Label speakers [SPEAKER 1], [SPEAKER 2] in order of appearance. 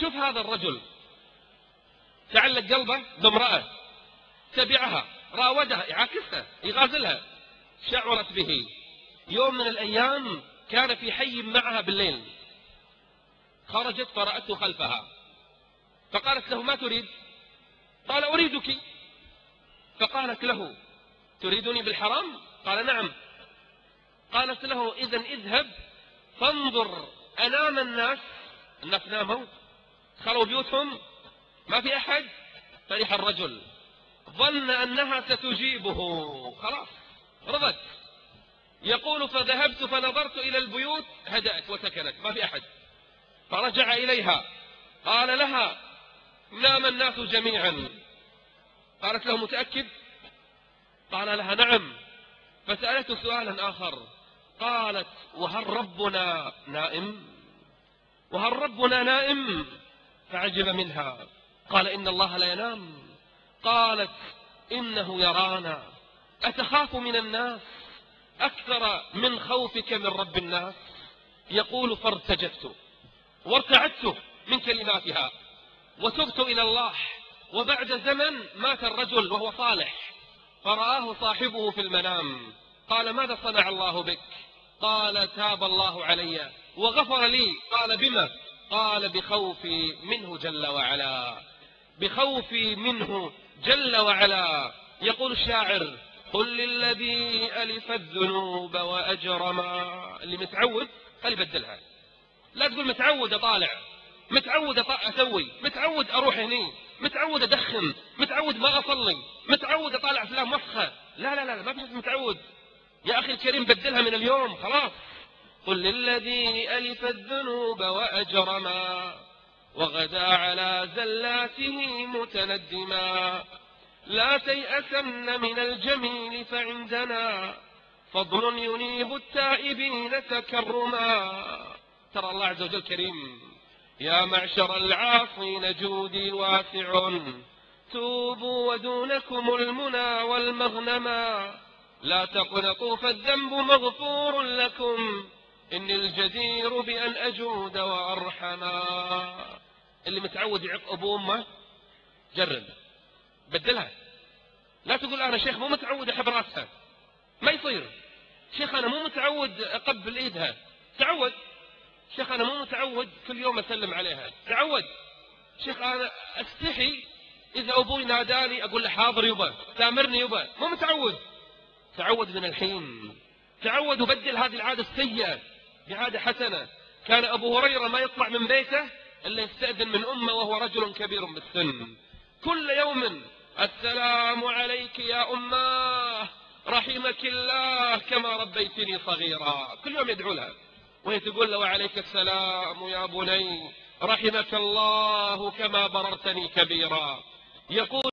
[SPEAKER 1] شوف هذا الرجل تعلق قلبه بامرأة، تبعها، راودها، يعاكسها، يغازلها، شعرت به. يوم من الأيام كان في حي معها بالليل، خرجت فرأته خلفها، فقالت له: ما تريد؟ قال: أريدك. فقالت له: تريدني بالحرام؟ قال: نعم. قالت له: إذن اذهب فانظر أنام الناس ناموا، خلوا بيوتهم، ما في أحد. فرح الرجل، ظن أنها ستجيبه، خلاص رضت. يقول: فذهبت فنظرت إلى البيوت، هدأت وسكنت، ما في أحد. فرجع إليها، قال لها: نام الناس جميعا. قالت له: متأكد؟ قال لها: نعم. فسألته سؤالا آخر، قالت: وهل ربنا نائم؟ وهل ربنا نائم؟ فعجب منها، قال: إن الله لا ينام. قالت: إنه يرانا. أتخاف من الناس أكثر من خوفك من رب الناس؟ يقول: فارتجفت وارتعدت من كلماتها وتبت إلى الله. وبعد زمن مات الرجل وهو صالح، فرآه صاحبه في المنام، قال: ماذا صنع الله بك؟ قال: تاب الله علي وغفر لي. قال: بما؟ قال: بخوفي منه جل وعلا، بخوفي منه جل وعلا. يقول الشاعر: قل للذي ألف الذنوب وأجرما. اللي متعود خلي بدلها، لا تقول متعود أطالع، متعود أسوي، متعود أروح هني، متعود أدخن، متعود ما أصلي، متعود أطالع أفلام مسخة. لا لا لا، ما في شيء متعود يا أخي الكريم، بدلها من اليوم خلاص. قل للذي ألف الذنوب وأجرما وغدا على زلاته متندما، لا تيأسن من الجميل فعندنا فضل ينيب التائبين تكرما. ترى الله عز وجل كريم. يا معشر العاصين جودي واسع، توبوا ودونكم المنى والمغنما، لا تقنطوا فالذنب مغفور لكم، إني الجدير بأن أجود وأرحما. اللي متعود يعق أبوه وأمه جرب بدلها، لا تقول أنا شيخ مو متعود أحب راسها، ما يصير. شيخ أنا مو متعود أقبل إيدها، تعود. شيخ أنا مو متعود كل يوم أسلم عليها، تعود. شيخ أنا أستحي إذا أبوي ناداني أقول له حاضر يبا، تامرني يبا، مو متعود. تعود من الحين، تعود وبدل هذه العادة السيئة بعادة حسنة. كان أبو هريرة ما يطلع من بيته إلا يستأذن من أمه وهو رجل كبير بالسن، كل يوم: السلام عليك يا أماه، رحمك الله كما ربيتني صغيرا. كل يوم يدعو لها وهي تقول له: وعليك السلام يا بني، رحمك الله كما بررتني كبيرا. يقول